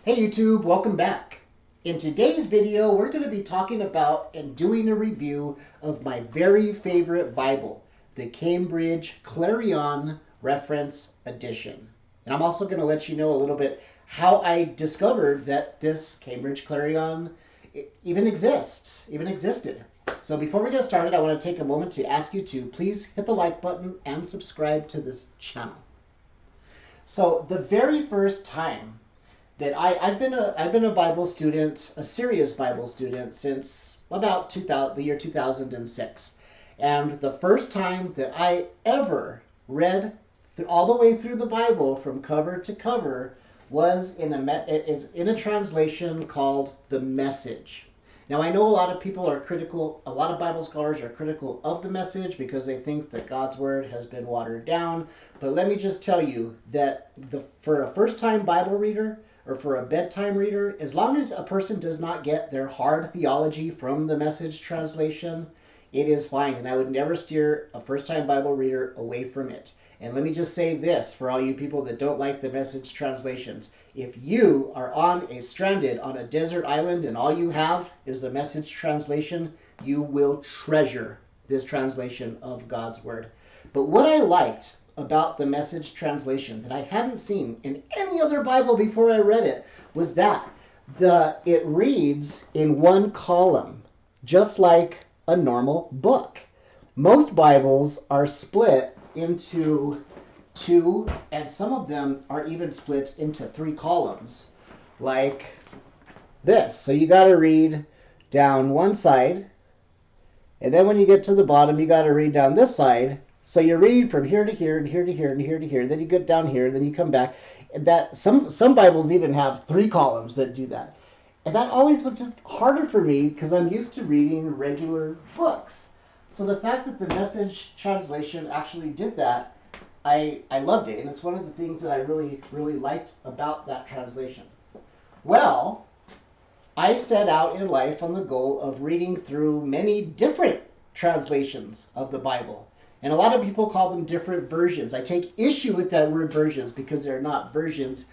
Hey YouTube, welcome back. In today's video, we're going to be talking about and doing a review of my very favorite Bible, the Cambridge Clarion Reference Edition. And I'm also going to let you know a little bit how I discovered that this Cambridge Clarion even existed. So before we get started, I want to take a moment to ask you to please hit the like button and subscribe to this channel. So the very first time that I've been a Bible student, a serious Bible student, since about the year 2006. And the first time that I ever read all the way through the Bible from cover to cover was in a translation called The Message. Now, I know a lot of people are critical, a lot of Bible scholars are critical of the Message because they think that God's Word has been watered down. But let me just tell you that for a first-time Bible reader, or for a bedtime reader, as long as a person does not get their hard theology from the Message translation, it is fine. And I would never steer a first-time Bible reader away from it. And let me just say this for all you people that don't like the Message translations. If you are stranded on a desert island and all you have is the Message translation, you will treasure this translation of God's Word. But what I liked about the Message translation that I hadn't seen in any other Bible before I read it was that it reads in one column, just like a normal book. Most Bibles are split into two, and some of them are even split into three columns, like this. So you got to read down one side, and then when you get to the bottom, you got to read down this side. So you read from here to here and here to here and here to here. Then you get down here, and then you come back. And that some Bibles even have three columns that do that. And that always was just harder for me because I'm used to reading regular books. So the fact that the Message translation actually did that, I loved it. And it's one of the things that I really, really liked about that translation. Well, I set out in life on the goal of reading through many different translations of the Bible. And a lot of people call them different versions. I take issue with that word versions because they're not versions,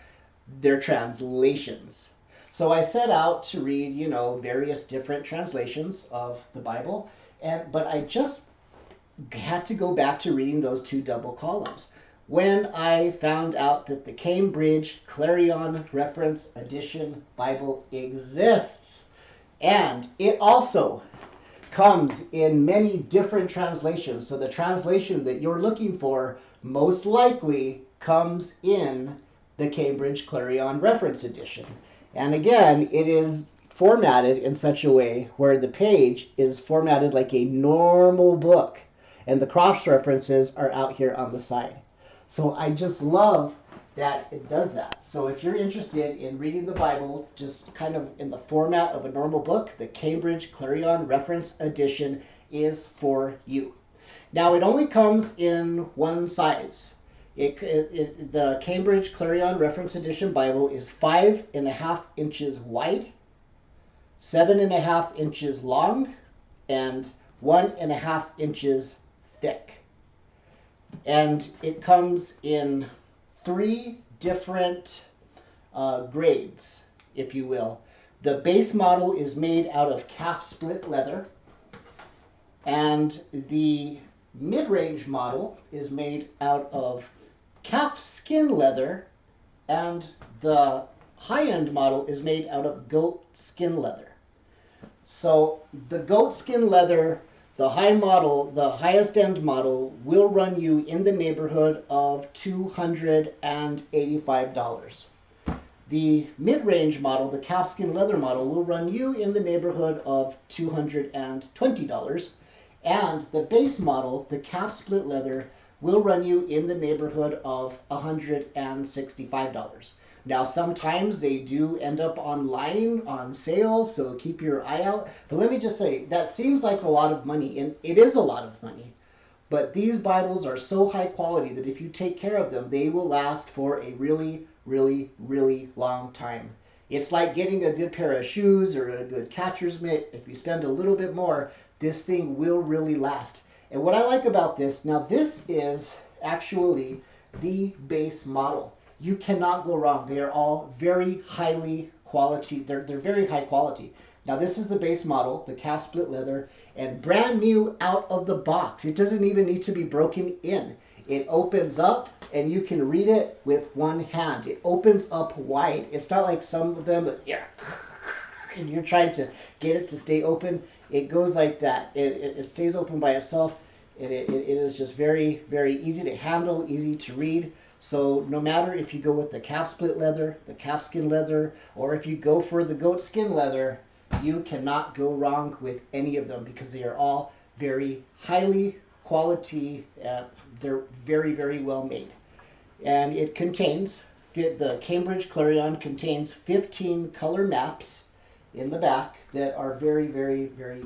they're translations. So I set out to read, various different translations of the Bible, but I just had to go back to reading those two double columns when I found out that the Cambridge Clarion Reference Edition Bible exists. And it also comes in many different translations. So the translation that you're looking for most likely comes in the Cambridge Clarion Reference Edition. And again, it is formatted in such a way where the page is formatted like a normal book, and the cross references are out here on the side. So I just love that it does that. So if you're interested in reading the Bible just kind of in the format of a normal book, the Cambridge Clarion Reference Edition is for you. Now, it only comes in one size. The Cambridge Clarion Reference Edition Bible is 5.5 inches wide, 7.5 inches long, and 1.5 inches thick. And it comes in three different grades, if you will. The base model is made out of calf split leather, and the mid-range model is made out of calf skin leather, and the high-end model is made out of goat skin leather. So the goat skin leather, the highest end model, will run you in the neighborhood of $285. The mid-range model, the calfskin leather model, will run you in the neighborhood of $220. And the base model, the calf split leather, will run you in the neighborhood of $165. Now, sometimes they do end up online on sale, so keep your eye out. But let me just say, that seems like a lot of money, and it is a lot of money. But these Bibles are so high quality that if you take care of them, they will last for a really, really, really long time. It's like getting a good pair of shoes or a good catcher's mitt. If you spend a little bit more, this thing will really last. And what I like about this, now this is actually the base model. You cannot go wrong. They are all very highly quality. They're very high quality. Now this is the base model, the cast split leather, and brand new out of the box. It doesn't even need to be broken in. It opens up and you can read it with one hand. It opens up wide. It's not like some of them that, yeah, and you're trying to get it to stay open. It goes like that. It stays open by itself. It is just very, very easy to handle, easy to read. So no matter if you go with the calf split leather, the calf skin leather, or if you go for the goat skin leather, you cannot go wrong with any of them because they are all very highly quality. They're very, very well made. And it contains, the Cambridge Clarion contains 15 color maps in the back that are very, very, very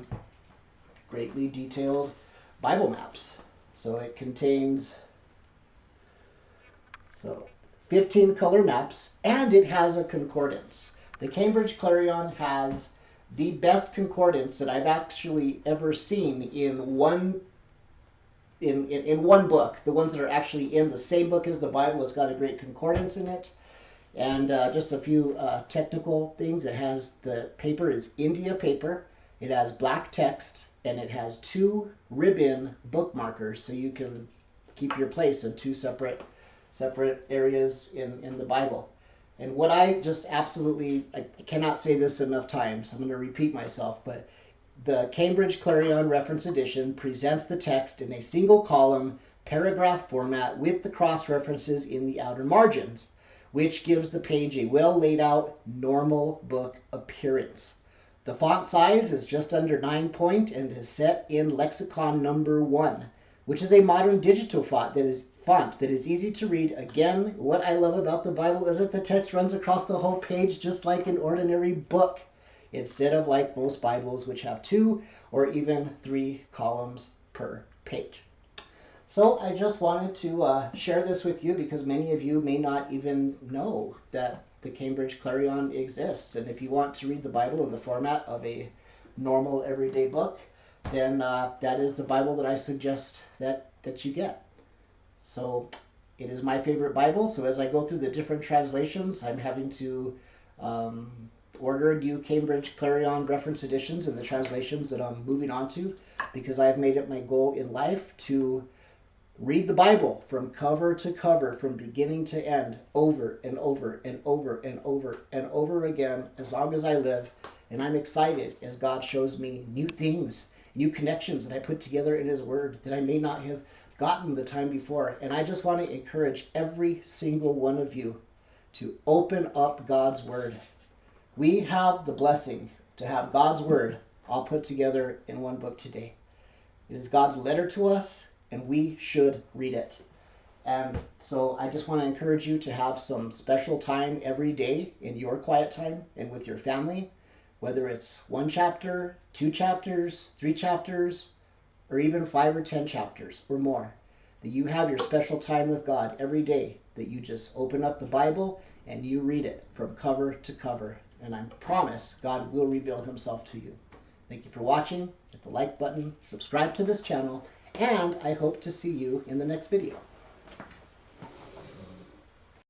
greatly detailed Bible maps. So it contains 15 color maps, and it has a concordance. The Cambridge Clarion has the best concordance that I've actually ever seen in one book. The ones that are actually in the same book as the Bible, it's got a great concordance in it. And just a few technical things. It has, the paper is India paper. It has black text, and it has 2 ribbon bookmarkers, so you can keep your place in 2 separate areas in the Bible. And what I just absolutely, I cannot say this enough times, I'm going to repeat myself, but the Cambridge Clarion Reference Edition presents the text in a single column paragraph format with the cross references in the outer margins, which gives the page a well laid out normal book appearance. The font size is just under 9 point and is set in lexicon number 1, which is a modern digital font that is easy to read. Again, what I love about the Bible is that the text runs across the whole page just like an ordinary book, instead of like most Bibles, which have 2 or even 3 columns per page. So I just wanted to share this with you because many of you may not even know that the Cambridge Clarion exists. And if you want to read the Bible in the format of a normal everyday book, then that is the Bible that I suggest that you get. So it is my favorite Bible. So as I go through the different translations, I'm having to order new Cambridge Clarion reference editions in the translations that I'm moving on to, because I've made it my goal in life to read the Bible from cover to cover, from beginning to end, over and over and over and over and over again, as long as I live. And I'm excited as God shows me new things, new connections that I put together in His Word that I may not have gotten the time before. And I just want to encourage every single one of you to open up God's Word. We have the blessing to have God's Word all put together in one book today. It is God's letter to us, and we should read it. And so I just want to encourage you to have some special time every day in your quiet time and with your family, whether it's 1 chapter, 2 chapters, 3 chapters, or even 5 or 10 chapters or more, that you have your special time with God every day, that you just open up the Bible and you read it from cover to cover. And I promise God will reveal Himself to you. Thank you for watching. Hit the like button, subscribe to this channel, and I hope to see you in the next video.